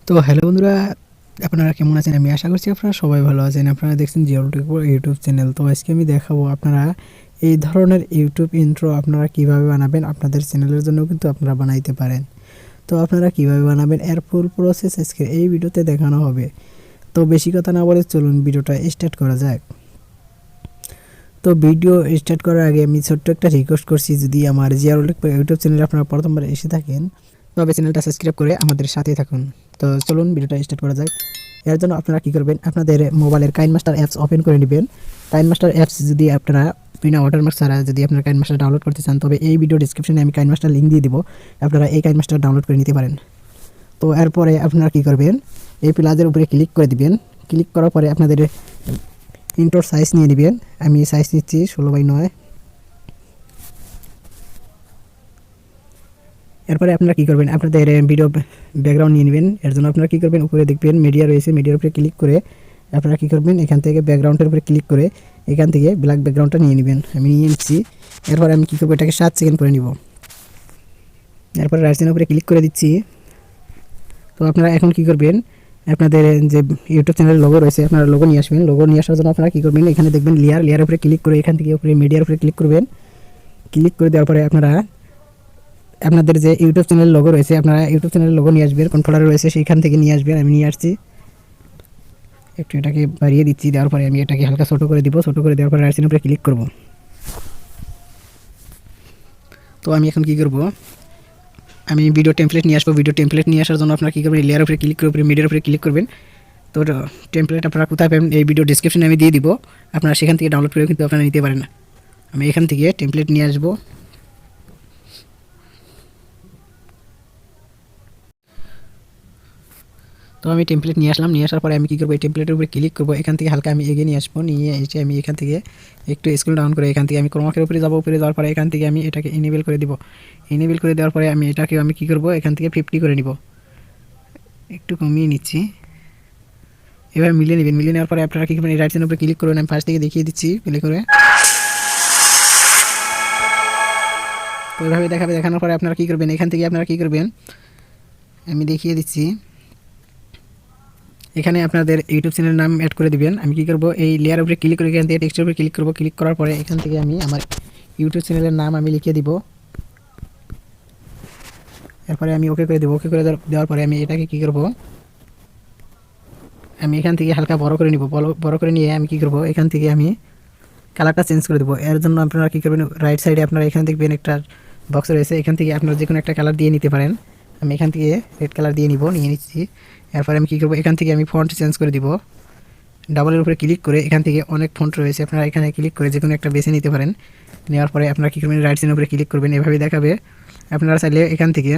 তো হ্যালো বন্ধুরা, আপনারা কেমন আছেন? আমি আশা করছি আপনারা সবাই ভালো আছেন। আপনারা দেখছেন জিয়ারুল ইউটিউব চ্যানেল। তো আজকে আমি দেখাবো আপনারা এই ধরনের ইউটিউব ইন্ট্রো আপনারা কিভাবে বানাবেন। আপনাদের চ্যানেলের জন্য কিন্তু আপনারা বানাইতে পারেন। তো আপনারা কিভাবে বানাবেন এর ফুল প্রসেস আজকে এই ভিডিওতে দেখানো হবে। তো বেশি কথা না বলে চলুন ভিডিওটা স্টার্ট করা যাক। তো ভিডিও স্টার্ট করার আগে আমি ছোট্ট একটা রিকোয়েস্ট করছি, যদি আমার জিয়ারুল ইউটিউব চ্যানেলে আপনারা প্রথমবার এসে থাকেন তবে চ্যানেলটা সাবস্ক্রাইব করে আমাদের সাথেই থাকুন। তো চলুন ভিডিওটা স্টার্ট করা যাক। এর জন্য আপনারা কী করবেন, আপনাদের মোবাইলের কাইনমাস্টার অ্যাপস ওপেন করে নেবেন। কাইনমাস্টার অ্যাপস যদি আপনারা বিনা ওয়াটারমার্ক ছাড়া যদি আপনারা কাইনমাস্টার ডাউনলোড করতে চান, তবে এই ভিডিও ডিসক্রিপশনে আমি কাইনমাস্টার লিঙ্ক দিয়ে দিব, আপনারা এই কাইনমাস্টার ডাউনলোড করে নিতে পারেন। তো এরপরে আপনারা কী করবেন, এই প্লাসের উপরে ক্লিক করে দিবেন। ক্লিক করার পরে আপনাদের ইন্ট্রোর সাইজ নিয়ে নেবেন। আমি সাইজ নিচ্ছি 16:9। এরপরে আপনারা কী করবেন, আপনাদের ভিডিও ব্যাকগ্রাউন্ড নিয়ে নেবেন। এর জন্য আপনারা কী করবেন, উপরে দেখবেন মিডিয়া রয়েছে, মিডিয়ার উপরে ক্লিক করে আপনারা কী করবেন, এখান থেকে ব্যাকগ্রাউন্ডের উপরে ক্লিক করে এখান থেকে ব্ল্যাক ব্যাকগ্রাউন্ডটা নিয়ে নেবেন। আমি নিয়ে নিচ্ছি। এরপরে আমি কী করবো, এটাকে 7 সেকেন্ড করে নিব। এরপরে রাইট সাইডের উপরে ক্লিক করে দিচ্ছি। তো আপনারা এখন কী করবেন, আপনাদের যে ইউটিউব চ্যানেলের লোগো রয়েছে আপনারা লোগো নিয়ে আসবেন। লোগো নিয়ে আসার জন্য আপনারা কী করবেন, এখানে দেখবেন লেয়ারের উপরে ক্লিক করে এখান থেকে উপরে মিডিয়ার উপরে ক্লিক করবেন। ক্লিক করে দেওয়ার পরে আপনারা আপনাদের যে ইউটিউব চ্যানেল লোগো রয়েছে আপনারা ইউটিউব চ্যানেলের লোগো নিয়ে আসবেন, কোন ফোল্ডারে রয়েছে সেইখান থেকে নিয়ে আসবেন। আমি নিয়ে আসছি। একটু এটাকে বাড়িয়ে দিচ্ছি। দেওয়ার পরে আমি এটাকে হালকা ছোটো করে দিব। ছোটো করে দেওয়ার পরে রাইট সাইডের উপরে ক্লিক করব। তো আমি এখন কী করব, আমি ভিডিও টেমপ্লেট নিয়ে আসবো। ভিডিও টেমপ্লেট নিয়ে আসার জন্য আপনারা কী করবেন, লেয়ার উপরে ক্লিক করে উপরে মিডিয়ার উপরে ক্লিক করবেন। তো টেমপ্লেট আপনারা কোথায় পাবেন এই ভিডিও ডিসক্রিপশনে আমি দিয়ে দিব, আপনারা সেখান থেকে ডাউনলোড করে কিন্তু আপনারা নিতে পারেন। আমি এখান থেকে টেমপ্লেট নিয়ে আসবো। তো আমি টেমপ্লেট নিয়ে আসলাম। নিয়ে আসার পরে আমি কী করবো, এই টেমপ্লেটের উপরে ক্লিক করবো। এখান থেকে হালকা আমি এগিয়ে নিয়ে আসবো। নিয়ে এসে আমি এখান থেকে একটু স্ক্রল ডাউন করে এখান থেকে আমি ক্রোমাকের উপরে যাবো। উপরে যাওয়ার পরে এখান থেকে আমি এটাকে ইনেবল করে দিব। ইনেবল করে দেওয়ার পরে আমি এটাকে আমি কী করবো, এখান থেকে 50 করে নিব। একটু কমিয়ে নিচ্ছি। এবার মিলিয়ে নেবেন। মিলিয়ে নেওয়ার পরে আপনারা কী করবেন, এই রাইট সাইডের উপরে ক্লিক করবেন। আমি ফার্স্ট থেকে দেখিয়ে দিচ্ছি প্লে করে। তো এইভাবে দেখাবে। দেখানোর পরে আপনারা কী করবেন, এখান থেকে আপনারা কী করবেন আমি দেখিয়ে দিচ্ছি। এখানে আপনাদের ইউটিউব চ্যানেলের নাম অ্যাড করে দিবেন। আমি কী করবো, এই লেয়ার উপরে ক্লিক করে এখান থেকে টেক্সটের উপরে ক্লিক করবো। ক্লিক করার পরে এখান থেকে আমি আমার ইউটিউব চ্যানেলের নাম আমি লিখে দিব। এরপরে আমি ওকে করে দেবো। ওকে করে দেওয়ার পরে আমি এটাকে কী করবো, আমি এখান থেকে হালকা বড় করে নিব। বড় করে নিয়ে আমি কী করবো, এখান থেকে আমি কালারটা চেঞ্জ করে দেবো। এর জন্য আপনারা কী করবেন, রাইট সাইডে আপনারা এখানে দেখবেন একটা বক্স রয়েছে, এখান থেকে আপনারা যে কোনো একটা কালার দিয়ে নিতে পারেন। আমি এখান থেকে রেড কালার দিয়ে নিয়ে নিচ্ছি। এরপরে আমি কী করবো, এখান থেকে আমি ফন্ট চেঞ্জ করে দিব। ডাবলের উপরে ক্লিক করে এখান থেকে অনেক ফন্ট রয়েছে, আপনারা এখানে ক্লিক করে যে কোনো একটা বেছে নিতে পারেন। নেওয়ার পরে আপনারা কী করবেন, রাইট সাইডের উপরে ক্লিক করবেন। এভাবে দেখাবে। আপনারা চাইলে এখান থেকে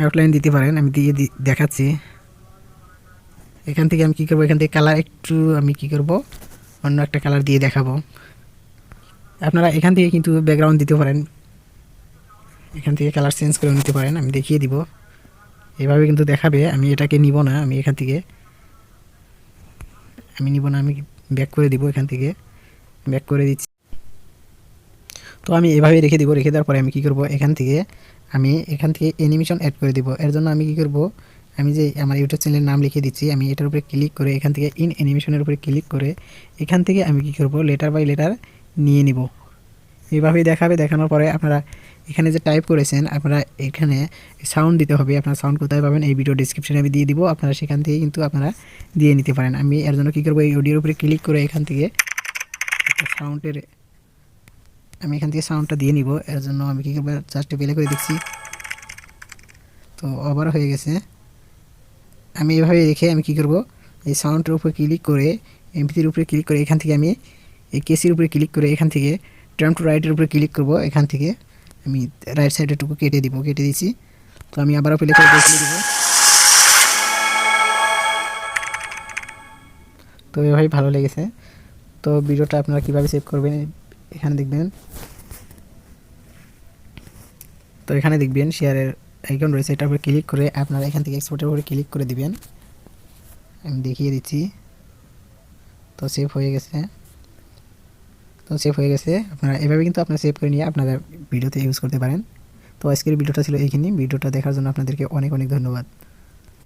আউটলাইন দিতে পারেন। আমি দিয়ে দেখাচ্ছি। এখান থেকে আমি কী করবো, এখান থেকে কালার একটু আমি কী করবো, অন্য একটা কালার দিয়ে দেখাবো। আপনারা এখান থেকে কিন্তু ব্যাকগ্রাউন্ড দিতে পারেন, এখান থেকে কালার চেঞ্জ করে নিতে পারেন। আমি দেখিয়ে দিব। এভাবে কিন্তু দেখাবে। আমি এটাকে নিব না, আমি এখান থেকে নিব না, আমি ব্যাক করে দিব। এখান থেকে ব্যাক করে দিচ্ছি। তো আমি এভাবে রেখে দিব। রেখে দেওয়ার পরে আমি কী করব, এখান থেকে অ্যানিমেশন অ্যাড করে দিব। এর জন্য আমি কী করব, আমি যে আমার ইউটিউব চ্যানেলের নাম লিখে দিচ্ছি, আমি এটার উপরে ক্লিক করে এখান থেকে ইন অ্যানিমেশনের উপরে ক্লিক করে এখান থেকে আমি কী করব, লেটার বাই লেটার নিয়ে নিব। এইভাবেই দেখাবে। দেখানোর পরে আপনারা এখানে যে টাইপ করেছেন আপনারা এখানে সাউন্ড দিতে হবে। আপনারা সাউন্ড কোথায় পাবেন এই ভিডিও ডিসক্রিপশনে আমি দিয়ে দিব, আপনারা সেখান থেকে কিন্তু আপনারা দিয়ে নিতে পারেন। আমি এর জন্য কী করবো, এই অডিওর উপরে ক্লিক করে এখান থেকে সাউন্ডের আমি এখান থেকে সাউন্ডটা দিয়ে নিব। এর জন্য আমি কী করবো, জাস্ট প্লে করে দিচ্ছি। তো ওভার হয়ে গেছে। আমি এভাবে রেখে আমি কী করব, এই সাউন্ডের উপরে ক্লিক করে এমপির উপরে ক্লিক করে এখান থেকে আমি এই কেসির উপরে ক্লিক করে এখান থেকে টার্ন টু রাইটের উপরে ক্লিক করব। এখান থেকে আমি রাইট সাইডেরটুকু কেটে দিচ্ছি। তো আমি আবারও প্লে করে দেবো। তো এভাবেই ভালো লেগেছে। তো ভিডিওটা আপনারা কীভাবে সেভ করবেন এখানে দেখবেন। তো এখানে দেখবেন শেয়ারের আইকন রয়েছে, এটার উপরে ক্লিক করে আপনারা এখান থেকে এক্সপোর্টের উপরে ক্লিক করে দিবেন। আমি দেখিয়ে দিচ্ছি। তো সেভ হয়ে গেছে। আপনারা এভাবে কিন্তু আপনারা সেভ করে নিয়ে আপনারা ভিডিওতে ইউজ করতে পারেন। তো আজকের ভিডিওটা ছিল এইখানেই। ভিডিওটা দেখার জন্য আপনাদেরকে অনেক অনেক ধন্যবাদ।